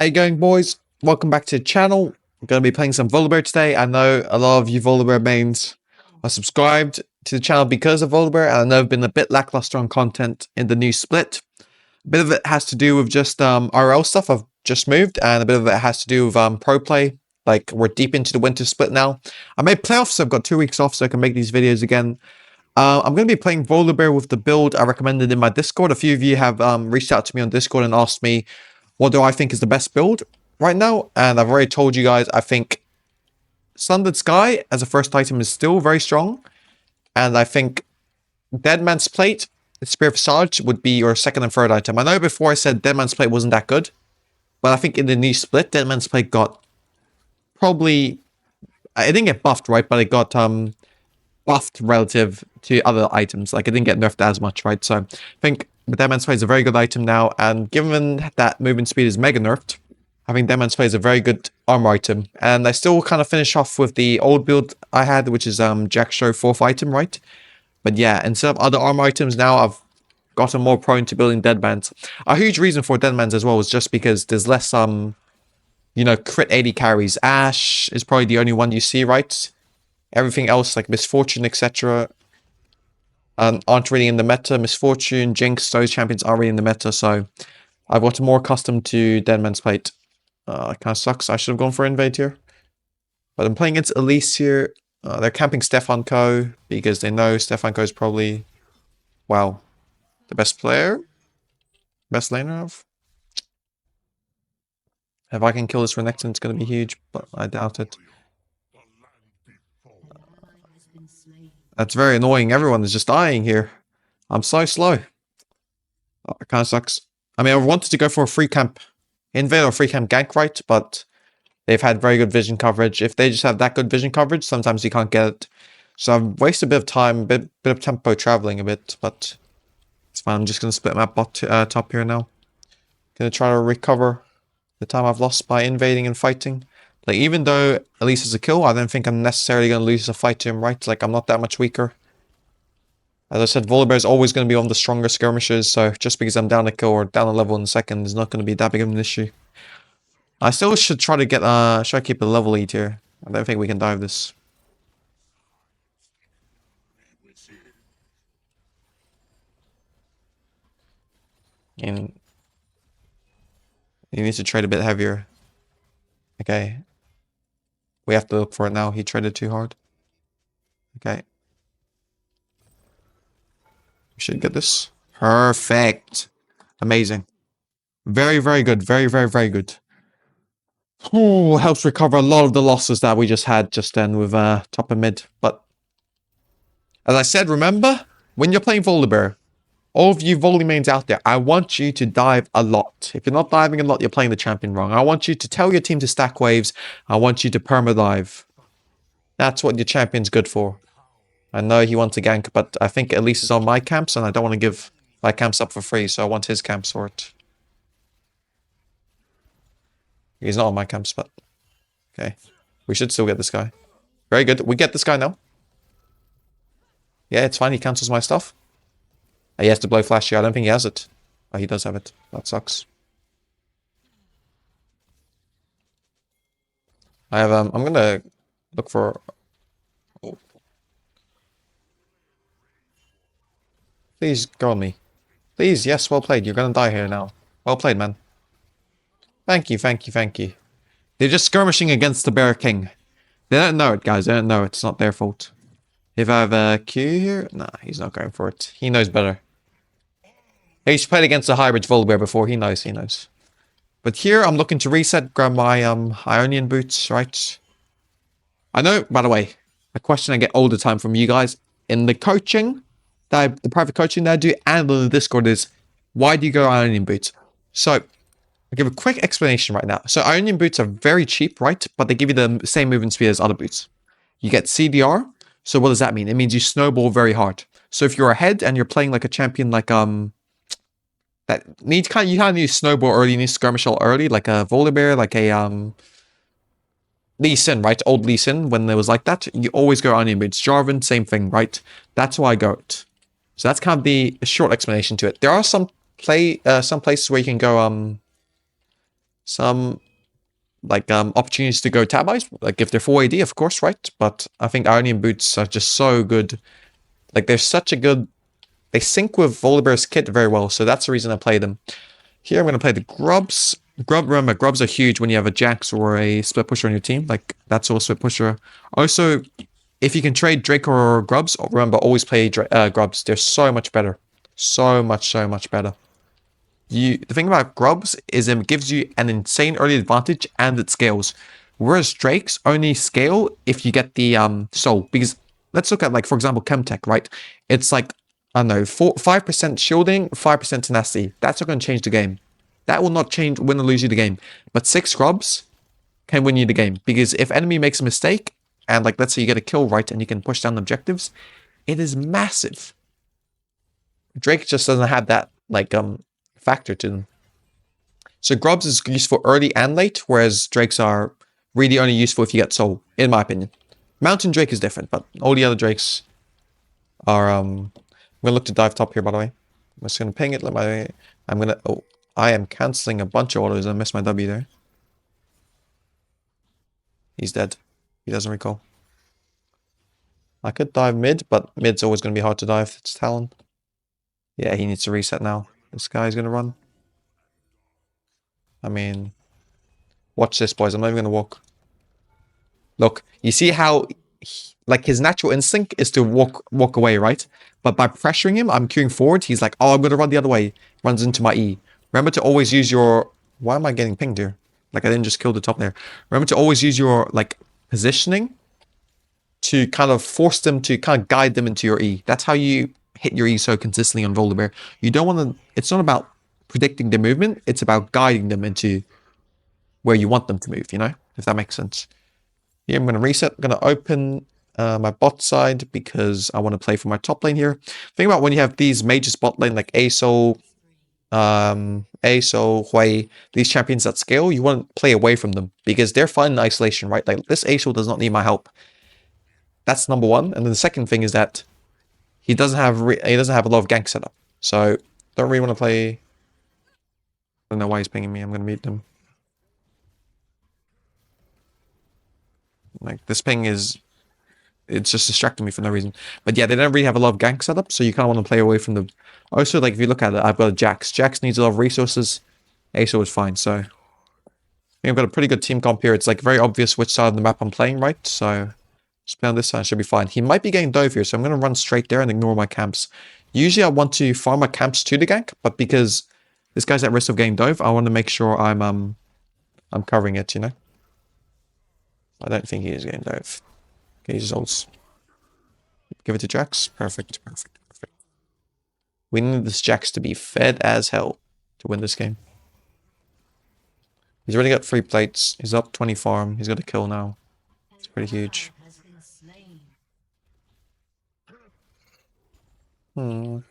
How you going, boys? Welcome back to the channel. I'm going to be playing some VOLIBEAR today. I know a lot of you VOLIBEAR mains are subscribed to the channel because of VOLIBEAR, and I know I've been a bit lackluster on content in the new split. A bit of it has to do with just RL stuff. I've just moved, and a bit of it has to do with pro play. Like, we're deep into the winter split now. I made playoffs, so I've got 2 weeks off so I can make these videos again. I'm going to be playing VOLIBEAR with the build I recommended in my Discord. A few of you have reached out to me on Discord and asked me what do I think is the best build right now, and I've already told you guys I think Sundered Sky as a first item is still very strong, and I think Dead Man's Plate, Spear of Sarge would be your second and third item. I know before I said Dead Man's Plate wasn't that good, but I think in the new split, Dead Man's Plate got probably, it didn't get buffed, right, but it got buffed relative to other items. Like, it didn't get nerfed as much, right? So I think the Dead Man's Plate is a very good item now, and given that movement speed is mega nerfed, I think Dead Man's Plate is a very good armor item. And I still kind of finish off with the old build I had, which is Jack Show 4th item, right? But yeah, instead of other armor items now, I've gotten more prone to building Deadmans. A huge reason for Deadmans as well is just because there's less you know, crit 80 carries. Ash is probably the only one you see, right? Everything else, like Misfortune, etc., aren't really in the meta. Misfortune, Jinx, those champions are really in the meta, so I've gotten more accustomed to Dead Man's Plate. It kind of sucks. I should have gone for Invade here. But I'm playing against Elise here. They're camping Stefan Co. because they know Stefan Co is probably, well, the best player. Best laner of. If I can kill this Renekton, it's going to be huge, but I doubt it. That's very annoying. Everyone is just dying here. I'm so slow. Oh, it kind of sucks. I mean, I wanted to go for a free camp invade or free camp gank, right? But they've had very good vision coverage. If they just have that good vision coverage, sometimes you can't get it. So I've wasted a bit of time, a bit of tempo traveling a bit, but it's fine. I'm just going to split map top here now. Going to try to recover the time I've lost by invading and fighting. Like, even though Elise is a kill, I don't think I'm necessarily going to lose a fight to him, right? Like, I'm not that much weaker. As I said, VOLIBEAR is always going to be one of the stronger skirmishers, so just because I'm down a kill or down a level in a second is not going to be that big of an issue. I still should try to get, should I keep a level lead here? I don't think we can dive this. And he needs to trade a bit heavier. Okay. We have to look for it now. He traded too hard. Okay. We should get this. Perfect. Amazing. Very, very good. Very, very, very good. Oh, helps recover a lot of the losses that we just had just then with top and mid. But as I said, remember, when you're playing VOLIBEAR, all of you volley mains out there, I want you to dive a lot. If you're not diving a lot, you're playing the champion wrong. I want you to tell your team to stack waves. I want you to perma-dive. That's what your champion's good for. I know he wants a gank, but I think Elise is on my camps, and I don't want to give my camps up for free, so I want his camps for it. He's not on my camps, but... okay. We should still get this guy. Very good. We get this guy now. Yeah, it's fine. He cancels my stuff. He has to blow flash here. I don't think he has it. Oh, he does have it. That sucks. I have, I'm gonna look for... oh. Please, go on me. Please, yes, well played. You're gonna die here now. Well played, man. Thank you, thank you, thank you. They're just skirmishing against the Bear King. They don't know it, guys. They don't know it. It's not their fault. If I have a Q here... nah, he's not going for it. He knows better. He's played against a hybrid VOLIBEAR before. He knows, he knows. But here, I'm looking to reset, grab my Ionian boots, right? I know, by the way, a question I get all the time from you guys in the coaching, the private coaching that I do, and on the Discord is, why do you go Ionian boots? So, I'll give a quick explanation right now. So, Ionian boots are very cheap, right? But they give you the same movement speed as other boots. You get CDR. So what does that mean? It means you snowball very hard. So if you're ahead and you're playing like a champion like that needs you kind of need to snowball early, you need to skirmish all early, like a VOLIBEAR, like a Lee Sin, right? Old Lee Sin, when there was like that, you always go Onion Boots. Jarvan, same thing, right? That's why I go it. So that's kind of the short explanation to it. There are some places where you can go some like opportunities to go tab ice, like if they're full AD, of course, right? But I think Ionian boots are just so good. Like they're such a good. They sync with Volibear's kit very well, so that's the reason I play them. Here I'm going to play the Grubs. Remember, Grubs are huge when you have a Jax or a split pusher on your team. Like, that's all split pusher. Also, if you can trade Drake or Grubs, remember, always play Grubs. They're so much better. So much better. The thing about Grubs is it gives you an insane early advantage and it scales. Whereas Drakes only scale if you get the soul. Because let's look at, like, for example, Chemtech, right? It's like, I don't know, 5% shielding, 5% tenacity. That's not going to change the game. That will not change, win or lose you the game. But 6 Grubs can win you the game. Because if enemy makes a mistake, and like let's say you get a kill right and you can push down objectives, it is massive. Drake just doesn't have that like factor to them. So Grubs is useful early and late, whereas Drakes are really only useful if you get soul, in my opinion. Mountain Drake is different, but all the other Drakes are I'm gonna look to dive top here, by the way. I'm just gonna ping it, I am cancelling a bunch of autos. I missed my W there. He's dead. He doesn't recall. I could dive mid, but mid's always going to be hard to dive. It's Talon. Yeah, he needs to reset now. This guy's going to run. I mean, watch this, boys. I'm not even going to walk. Look, you see how, like, his natural instinct is to walk away, right? But by pressuring him, I'm queuing forward. He's like, oh, I'm going to run the other way. Runs into my E. Remember to always use your... Why am I getting pinged here? Like, I didn't just kill the top there. Remember to always use your, like, positioning to kind of force them to kind of guide them into your E. That's how you hit your E so consistently on Volibear. You don't want to... It's not about predicting their movement. It's about guiding them into where you want them to move, you know? If that makes sense. Here, I'm going to reset. I'm going to open my bot side because I want to play for my top lane here. Think about when you have these major spot lane like ASO, Hui, these champions that scale, you want to play away from them because they're fine in isolation, right? Like this ASO does not need my help. That's number one. And then the second thing is that he doesn't have a lot of gank setup. So don't really want to play. I don't know why he's pinging me. I'm going to mute them. Like this ping is, it's just distracting me for no reason. But yeah, they don't really have a lot of gank setup, so you kind of want to play away from them. Also, like if you look at it, I've got a Jax. Jax needs a lot of resources. ASO is fine, so I think I've got a pretty good team comp here. It's like very obvious which side of the map I'm playing, right? So just play on this side, should be fine. He might be getting dove here, so I'm going to run straight there and ignore my camps. Usually I want to farm my camps to the gank, but because this guy's at risk of getting dove, I want to make sure I'm covering it, you know? I don't think he is getting dove. Okay, he's ults. Give it to Jax. Perfect. We need this Jax to be fed as hell to win this game. He's already got 3 plates. He's up 20 farm. He's got a kill now. It's pretty huge. I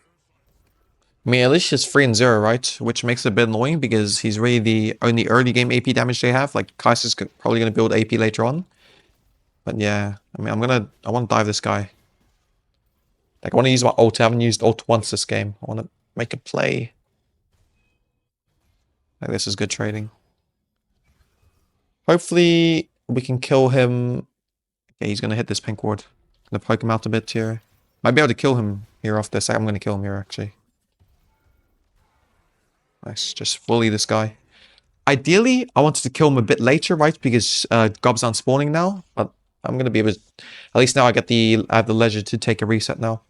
mean, at least he's 3-0, right? Which makes it a bit annoying because he's really the only early game AP damage they have. Like, Kaiser's probably going to build AP later on. But yeah, I mean, I want to dive this guy. Like, I want to use my ult. I haven't used ult once this game. I want to make a play. Like, this is good trading. Hopefully, we can kill him. Okay, he's going to hit this pink ward. I'm going to poke him out a bit here. Might be able to kill him here off this. I'm going to kill him here, actually. Nice, just bully this guy. Ideally, I wanted to kill him a bit later, right? Because Gobs aren't spawning now. But I'm going to be able to... At least now I have the leisure to take a reset now.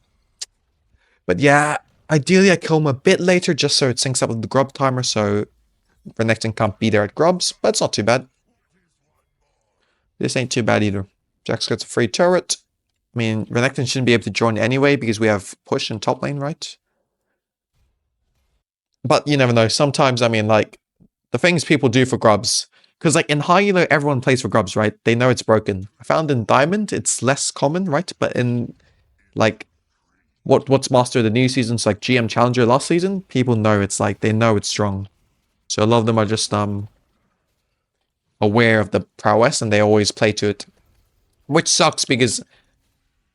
But yeah, ideally I kill him a bit later just so it syncs up with the Grub timer. So Renekton can't be there at Grubs. But it's not too bad. This ain't too bad either. Jax gets a free turret. I mean, Renekton shouldn't be able to join anyway because we have push in top lane, right? But you never know. Sometimes, I mean, like, the things people do for Grubs. Because, like, in high elo, everyone plays for Grubs, right? They know it's broken. I found in Diamond, it's less common, right? But in, like, what's Master of the new seasons, like GM Challenger last season, people know it's, like, they know it's strong. So a lot of them are just, aware of the prowess and they always play to it. Which sucks because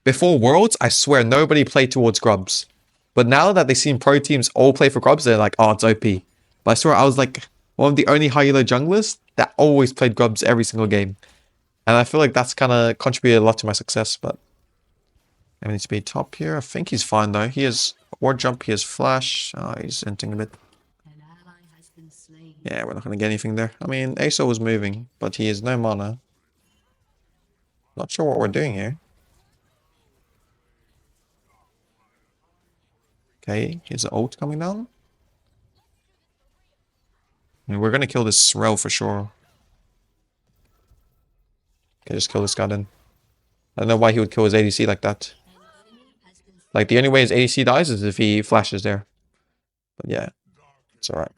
before Worlds, I swear nobody played towards Grubs. But now that they've seen pro teams all play for Grubs, they're like, oh, it's OP. But I swear I was like, one of the only high elo junglers that always played grubs every single game. And I feel like that's kind of contributed a lot to my success, but I need to be top here. I think he's fine though. He has ward jump, he has flash. Oh, he's hinting a bit. Yeah, we're not going to get anything there. I mean, ASO was moving, but he has no mana. Not sure what we're doing here. Okay, here's the ult coming down. And we're going to kill this Rel for sure. Okay, just kill this guy then. I don't know why he would kill his ADC like that. Like, the only way his ADC dies is if he flashes there. But yeah, it's alright.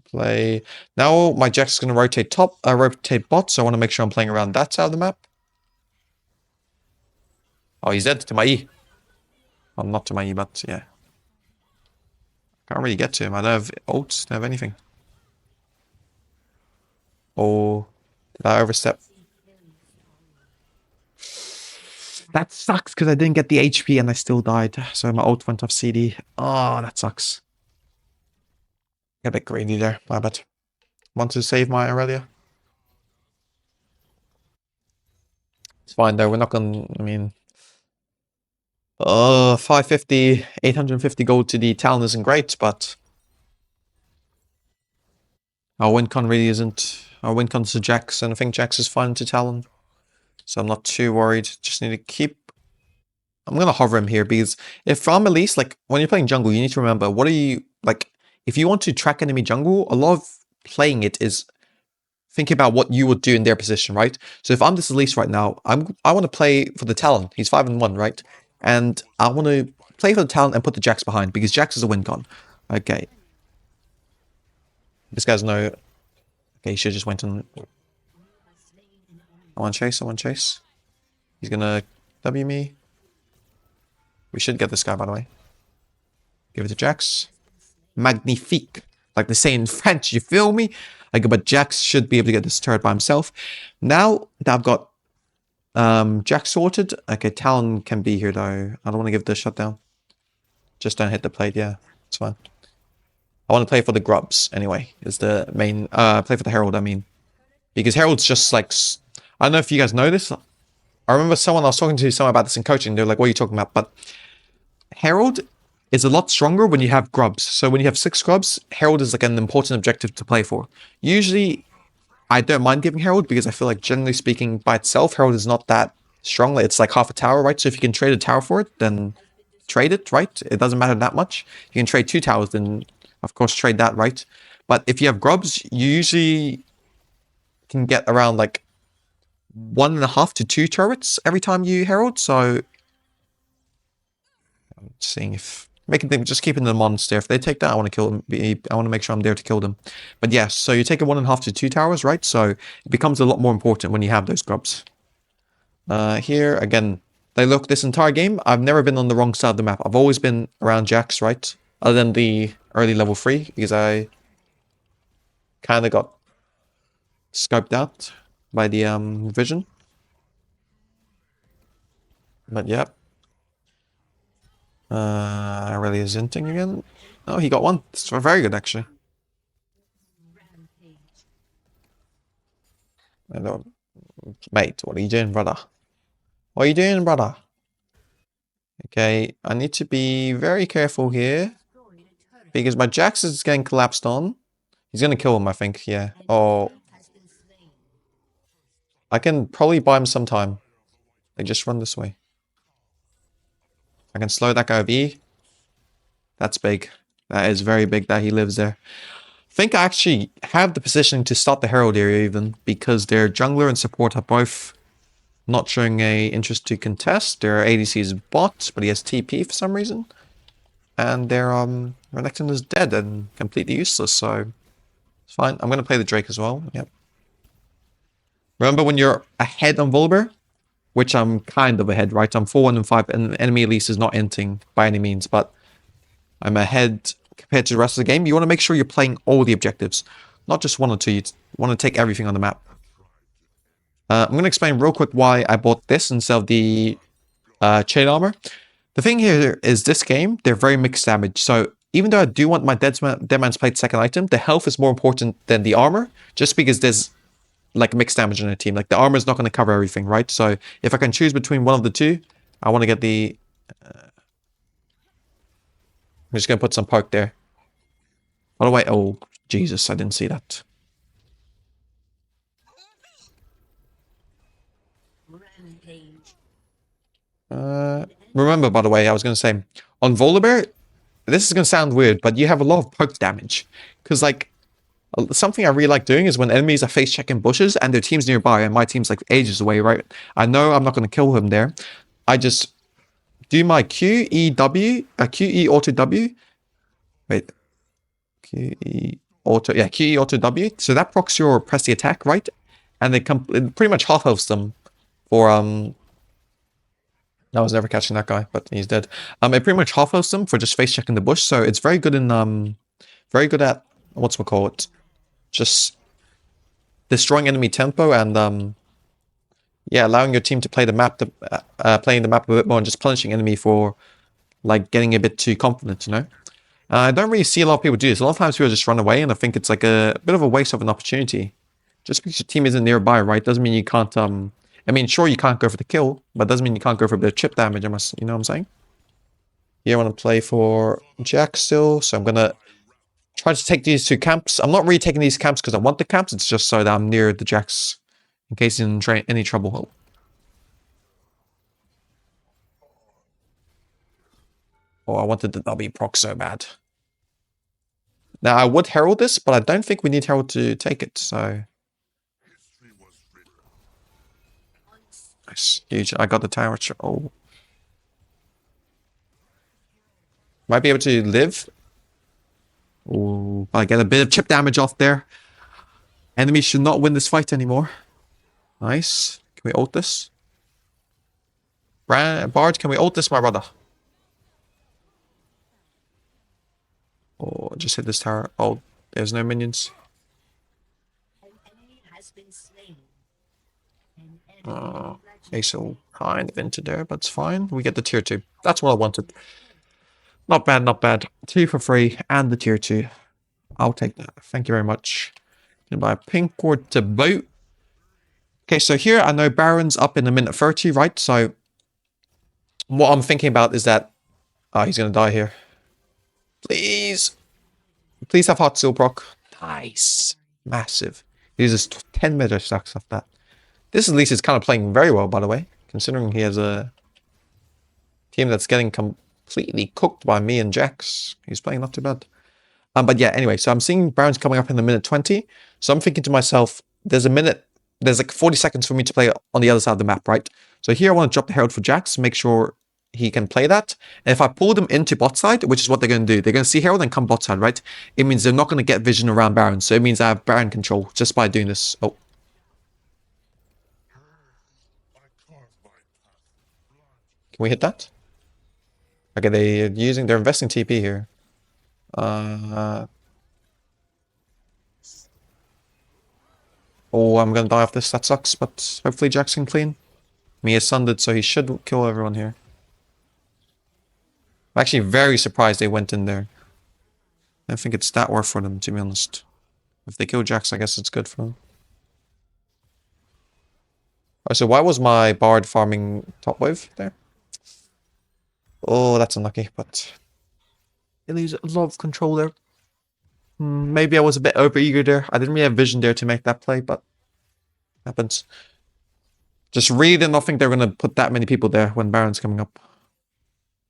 Play. Now my Jax is going to rotate top, rotate bot, so I want to make sure I'm playing around that side of the map. Oh, he's dead to my E. Well, not to my E, but yeah. Can't really get to him. I don't have ults, don't have anything. Oh, did I overstep? That sucks because I didn't get the HP and I still died. So my ult went off CD. Oh, that sucks. Got a bit greedy there, my bad. Want to save my Aurelia? It's fine though, we're not gonna, I mean... 550, 850 gold to the Talon isn't great, but... Our wincon really isn't. Our wincon's to Jax, and I think Jax is fine to Talon. So I'm not too worried. Just need to keep... I'm going to hover him here, because if I'm at least, like, when you're playing jungle, you need to remember, what are you, like, if you want to track enemy jungle, a lot of playing it is thinking about what you would do in their position, right? So if I'm this Elise right now, I want to play for the Talon. He's 5-1, right? And I want to play for the Talon and put the Jax behind, because Jax is a wincon. Okay. This guy's no... Okay, he should just went on... I want chase, I want chase. He's gonna W me. We should get this guy, by the way. Give it to Jax. Magnifique. Like they say in French, you feel me? Like, but Jax should be able to get this turret by himself. Now that I've got Jax sorted. Okay, Talon can be here though. I don't want to give the shutdown. Just don't hit the plate, yeah. It's fine. I want to play for the grubs anyway. Is the main play for the Herald, I mean. Because Herald's just like, I don't know if you guys know this. I remember someone I was talking to someone about this in coaching. They're like, what are you talking about? But Herald is a lot stronger when you have grubs. So when you have 6 grubs, Herald is like an important objective to play for. Usually, I don't mind giving Herald because I feel like generally speaking by itself, Herald is not that strong. It's like half a tower, right? So if you can trade a tower for it, then trade it, right? It doesn't matter that much. You can trade 2 towers, then of course trade that, right? But if you have grubs, you usually can get around like 1.5 to 2 turrets every time you Herald. So I'm seeing if making them, just keeping them monster. If they take that, I want to kill them. I want to make sure I'm there to kill them. But yes, so you take a 1.5 to 2 towers, right? So it becomes a lot more important when you have those grubs. Here again, they look this entire game. I've never been on the wrong side of the map. I've always been around Jax, right? Other than the early level 3, because I kind of got scoped out by the vision. But yeah. Really is hinting again. Oh, he got one. It's very good actually. I don't... Mate, what are you doing, brother? What are you doing, brother? Okay, I need to be very careful here. Because my Jax is getting collapsed on. He's gonna kill him, I think, yeah. Oh. I can probably buy him some time. They just run this way. I can slow that guy with E. That's big. That is very big that he lives there. I think I actually have the positioning to start the Herald area even, because their jungler and support are both not showing a interest to contest. Their ADC is bot, but he has TP for some reason. And their Renekton is dead and completely useless, so it's fine. I'm gonna play the Drake as well. Yep. Remember when you're ahead on Volibear? Which I'm kind of ahead, right? I'm 4-1-5, and enemy Elise is not inting by any means, but I'm ahead compared to the rest of the game. You want to make sure you're playing all the objectives, not just 1 or 2. You want to take everything on the map. I'm going to explain real quick why I bought this instead of the chain armor. The thing here is this game, they're very mixed damage. So even though I do want my Dead Man's Plate second item, the health is more important than the armor, just because there's like mixed damage in a team. Like the armor is not going to cover everything, right? So if I can choose between one of the two, I want to get the... I'm just going to put some poke there. By the way, oh, Jesus, I didn't see that. Remember, by the way, I was going to say, on Volibear, this is going to sound weird, but you have a lot of poke damage. Because, like, something I really like doing is when enemies are face checking bushes and their team's nearby and my team's like ages away, right? I know I'm not going to kill him there. I just do my QE auto W. Wait. QE auto, yeah, QE auto W. So that procs your press the attack, right? And it pretty much half healths them for, I was never catching that guy, but he's dead. It pretty much half healths them for just face checking the bush. So it's very good in, very good at, whatchamacallit, just destroying enemy tempo and, yeah, allowing your team to play the map, playing the map a bit more and just punishing enemy for, like, getting a bit too confident, you know? I don't really see a lot of people do this. A lot of times people just run away, and I think it's like a bit of a waste of an opportunity. Just because your team isn't nearby, right, doesn't mean you can't, I mean, sure, you can't go for the kill, but doesn't mean you can't go for a bit of chip damage, you know what I'm saying? Here I want to play for Jack still, so I'm going to try to take these two camps. I'm not really taking these camps because I want the camps, it's just so that I'm near the Jacks in case he's in any trouble. Oh, I wanted the W proc so bad. Now, I would herald this, but I don't think we need herald to take it, so... Nice. Huge. I got the tower. Oh. Might be able to live. Oh, I get a bit of chip damage off there. Enemy should not win this fight anymore. Nice. Can we ult this? Bard, can we ult this, my brother? Oh, just hit this tower. Oh, there's no minions. Ace kind of into there, but it's fine. We get the tier 2. That's what I wanted. Not bad, not bad. 2 for free and the tier 2. I'll take that. Thank you very much. Gonna buy a pink ward to boot. Okay, so here I know Baron's up in a minute 30, right? So what I'm thinking about is that... Oh, he's gonna die here. Please. Please have hot seal proc. Nice. Massive. He uses 10 meta stacks off that. This at least is kind of playing very well, by the way. Considering he has a team that's getting completely cooked by me and Jax. He's playing not too bad. But yeah, anyway, so I'm seeing Baron's coming up in the minute 20. So I'm thinking to myself, there's like 40 seconds for me to play on the other side of the map, right? So here I want to drop the Herald for Jax, make sure he can play that. And if I pull them into bot side, which is what they're going to do, they're going to see Herald and come bot side, right? It means they're not going to get vision around Baron. So it means I have Baron control just by doing this. Oh. Can we hit that? Okay, they're investing TP here. Oh, I'm gonna die off this. That sucks, but hopefully Jackson clean. Me is sundered, so he should kill everyone here. I'm actually very surprised they went in there. I don't think it's that worth for them, to be honest. If they kill Jax, I guess it's good for them. Oh, so why was my Bard farming top wave there? Oh, that's unlucky, but... They lose a lot of control there. Maybe I was a bit over-eager there. I didn't really have vision there to make that play, but... happens. Just really did not think they're going to put that many people there when Baron's coming up.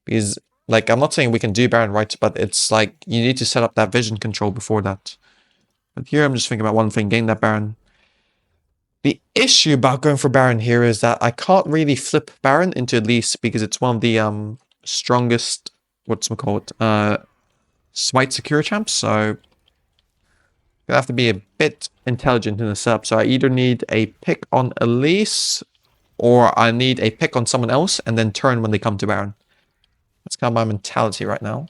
Because, like, I'm not saying we can do Baron right, but it's like, you need to set up that vision control before that. But here I'm just thinking about one thing, getting that Baron. The issue about going for Baron here is that I can't really flip Baron into Elise because it's one of the strongest, smite secure champs, so I have to be a bit intelligent in the setup. So I either need a pick on Elise or I need a pick on someone else and then turn when they come to Baron. That's kind of my mentality right now.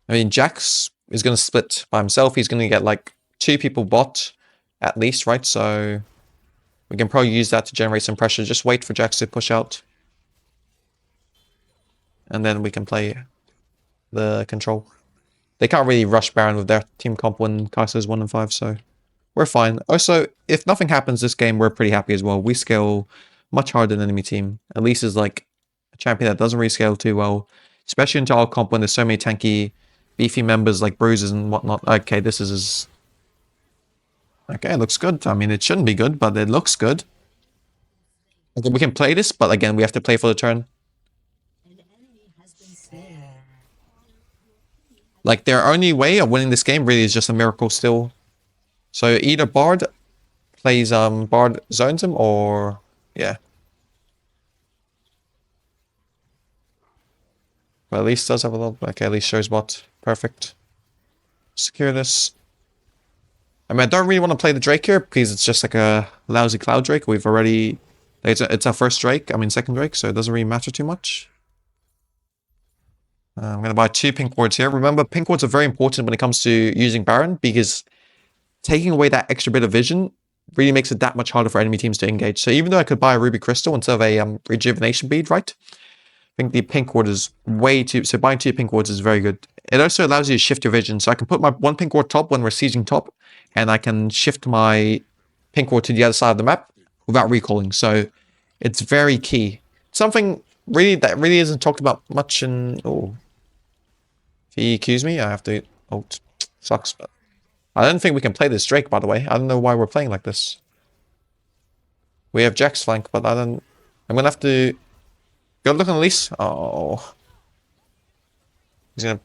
I mean, Jax is going to split by himself. He's going to get like 2 people bot at least, right? So we can probably use that to generate some pressure. Just wait for Jax to push out. and then we can play the control. They can't really rush Baron with their team comp when Kaiser's 1 and 5, so we're fine. Also, if nothing happens this game, we're pretty happy as well. We scale much harder than enemy team. Elise is like a champion that doesn't really scale too well, especially into our comp when there's so many tanky, beefy members like bruises and whatnot. Okay, this is... Okay, it looks good. I mean, it shouldn't be good, but it looks good. Okay, we can play this, but again, we have to play for the turn. Like, their only way of winning this game really is just a miracle still. So either Bard plays, Bard zones him, or... Yeah. But Elise does have a little... Okay, Elise shows bot. Perfect. Secure this. I mean, I don't really want to play the Drake here, because it's just like a lousy Cloud Drake. We've already... It's our first Drake, I mean second Drake, so it doesn't really matter too much. I'm going to buy 2 pink wards here. Remember, pink wards are very important when it comes to using Baron, because taking away that extra bit of vision really makes it that much harder for enemy teams to engage. So even though I could buy a Ruby Crystal instead of a rejuvenation bead, right? I think the pink ward is way too... So buying 2 pink wards is very good. It also allows you to shift your vision. So I can put my 1 pink ward top when we're sieging top, and I can shift my pink ward to the other side of the map without recalling. So it's very key. Something really that really isn't talked about much in... Oh. If he accused me, I have to... Oh, sucks. But I don't think we can play this Drake, by the way. I don't know why we're playing like this. We have Jack's flank, but I don't... I'm gonna have to... Go look on Elise. Oh. He's gonna...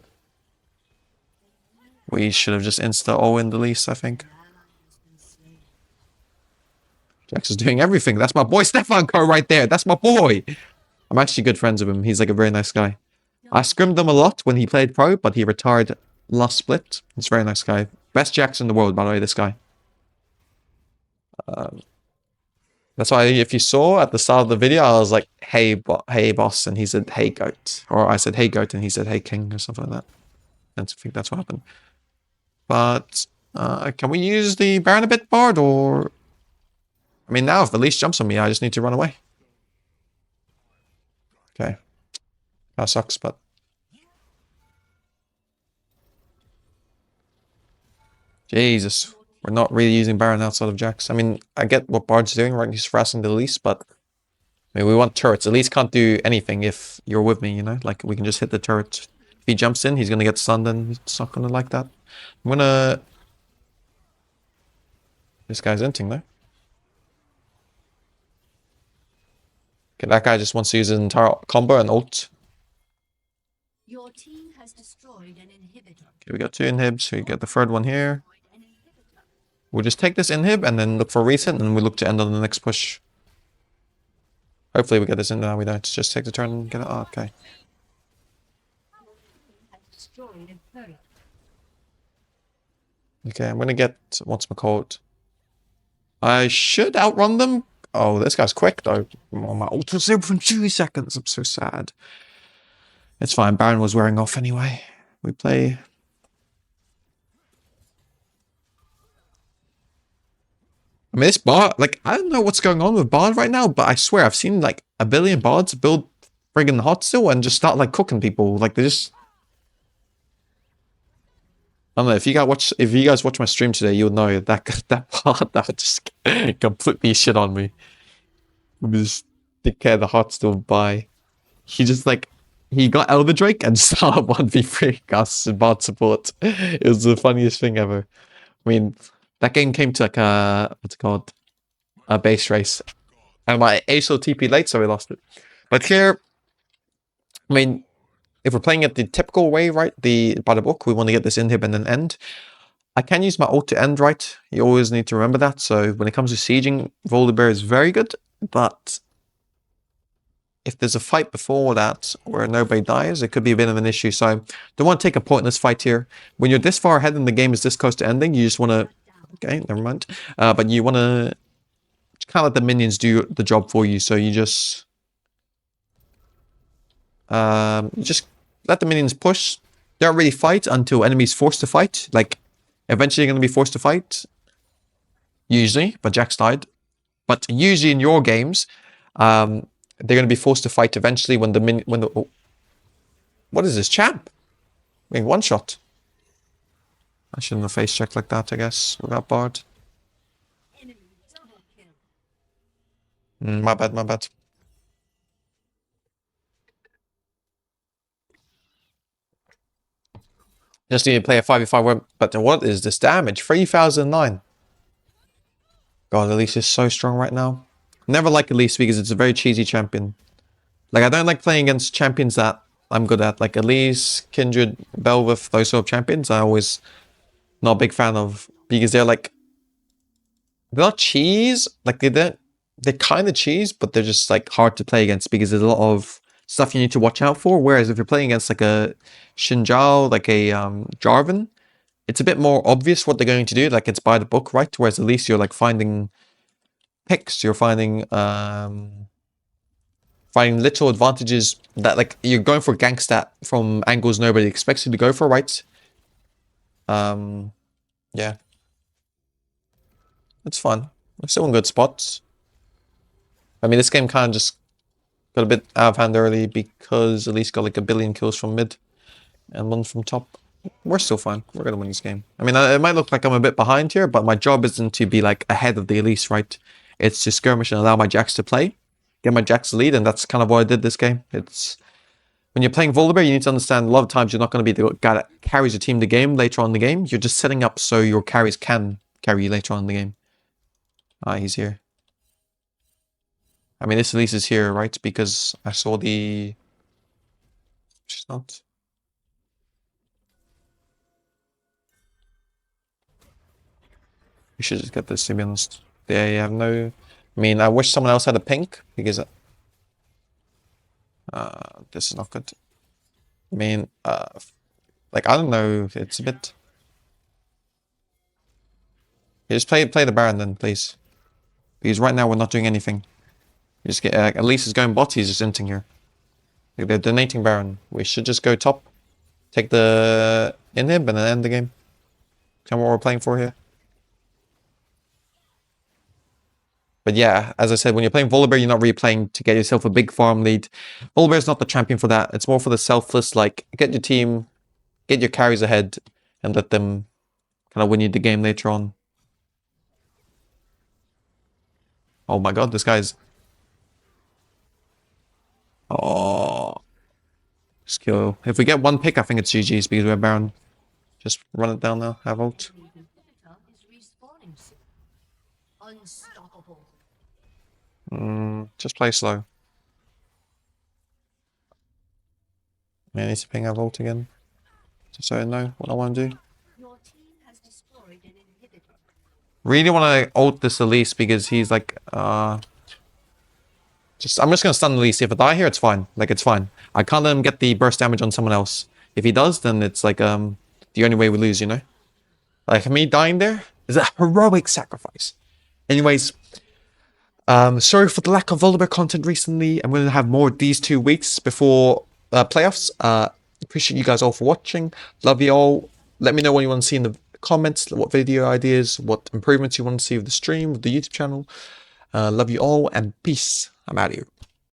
We should have just insta-all-in the Elise, I think. Jax is doing everything. That's my boy Stefanko right there. That's my boy. I'm actually good friends with him. He's like a very nice guy. I scrimmed him a lot when he played pro, but he retired last split. He's a very nice guy. Best Jax in the world, by the way, this guy. That's why if you saw at the start of the video, I was like, hey boss, and he said, hey goat. Or I said, hey goat, and he said, hey king, or something like that. And I think that's what happened. But can we use the Baron a bit, Bard, or... I mean, now if Elise jumps on me, I just need to run away. Okay. That sucks, but... Jesus. We're not really using Baron outside of Jax. I mean, I get what Bard's doing, right? He's harassing the Elise, but... I mean, we want turrets. Elise can't do anything if you're with me, you know? Like, we can just hit the turret. If he jumps in, he's gonna get stunned, and it's not gonna like that. I'm gonna... This guy's inting, though. Okay, that guy just wants to use his entire combo and ult. Your team has destroyed an inhibitor. Okay, we got 2 inhibs, so we get the 3rd one here. We'll just take this inhib and then look for a reset, and we look to end on the next push. Hopefully we get this in, now we don't. Just take the turn and get it. Oh, okay. Okay, I'm gonna get... What's my code? I should outrun them. Oh, this guy's quick, though. Oh, my ult was 0.2 seconds. I'm so sad. It's fine. Baron was wearing off anyway. We play... I mean, this Bard... Like, I don't know what's going on with Bard right now, but I swear, I've seen, like, a billion Bards build friggin' hot still and just start, like, cooking people. Like, they just... I don't know, if you guys watch my stream today, you'll know that part that just completely shit on me. We just didn't care the heart still by. He just like he got Elder Drake and started 1v3 us and bot support. It was the funniest thing ever. I mean, that game came to like a what's it called? A base race. And my ASO TP late, so we lost it. But here, I mean, if we're playing it the typical way, right, by the book, we want to get this inhib and then end. I can use my ult to end, right? You always need to remember that. So when it comes to sieging, Volibear is very good, but if there's a fight before that where nobody dies, it could be a bit of an issue. So don't want to take a pointless fight here. When you're this far ahead and the game is this close to ending, you just want to... Okay, never mind. But you want to kind of let the minions do the job for you. So you just let the minions push. They don't really fight until enemies forced to fight. Like, eventually you're going to be forced to fight. Usually, but Jax died. But usually in your games, they're going to be forced to fight eventually when the What is this, champ? Being one shot. I shouldn't have face checked like that, I guess, without Bard. Enemy double kill. My bad, my bad. Just need to play a 5v5, but what is this damage? 3009. God, Elise is so strong right now. Never like Elise because it's a very cheesy champion. Like, I don't like playing against champions that I'm good at. Like Elise, Kindred, Belveth, those sort of champions, I always not a big fan of. Because they're like, they're not cheese. Like, they're kind of cheese, but they're just like hard to play against because there's a lot of stuff you need to watch out for. Whereas if you're playing against like a Shinjao, like a Jarvan, it's a bit more obvious what they're going to do. Like, it's by the book, right? Whereas at least you're like finding picks, you're finding little advantages that, like, you're going for gank stat from angles nobody expects you to go for, right? Yeah. It's fun. We're still in good spots. I mean, this game kind of just got a bit out of hand early because at least got like a billion kills from mid and one from top. We're still fine. We're going to win this game. I mean, it might look like I'm a bit behind here, but my job isn't to be like ahead of the Elise, right? It's to skirmish and allow my Jacks to play, get my Jacks to lead, and that's kind of what I did this game. It's when you're playing Volibear, you need to understand a lot of times you're not going to be the guy that carries your team the game later on in the game. You're just setting up so your carries can carry you later on in the game. Ah, he's here. I mean, this Elise is here, right? Because I saw the... She's not. We should just get this, to be honest. They have no... I mean, I wish someone else had a pink, because... this is not good. I mean, like, I don't know, it's a bit... You just play the Baron then, please. Because right now we're not doing anything. You just get... at least it's going bot, he's just inting here. Like, they're donating Baron. We should just go top. Take the inhib and then end the game. Kind of what we're playing for here. But yeah, as I said, when you're playing Volibear, you're not really playing to get yourself a big farm lead. Volibear is not the champion for that. It's more for the selfless, like, get your team, get your carries ahead, and let them kind of win you the game later on. Oh my god, this guy's... Oh. Skill. If we get one pick, I think it's GG's because we're Baron. Just run it down now, have ult. The inhibitor is respawning soon. Unstoppable. Just play slow. I need to ping our ult again. Just so I know what I want to do. Your team has destroyed an inhibitor. Really want to ult this Elise because he's like, I'm just gonna stun Elise. If I die here, it's fine. Like, it's fine. I can't let him get the burst damage on someone else. If he does, then it's like, the only way we lose, you know? Like, me dying there is a heroic sacrifice. Anyways, sorry for the lack of Volibear content recently. I'm going to have more these 2 weeks before playoffs. Appreciate you guys all for watching. Love you all. Let me know what you want to see in the comments, what video ideas, what improvements you want to see with the stream, with the YouTube channel. Love you all, and peace. I'm out of here.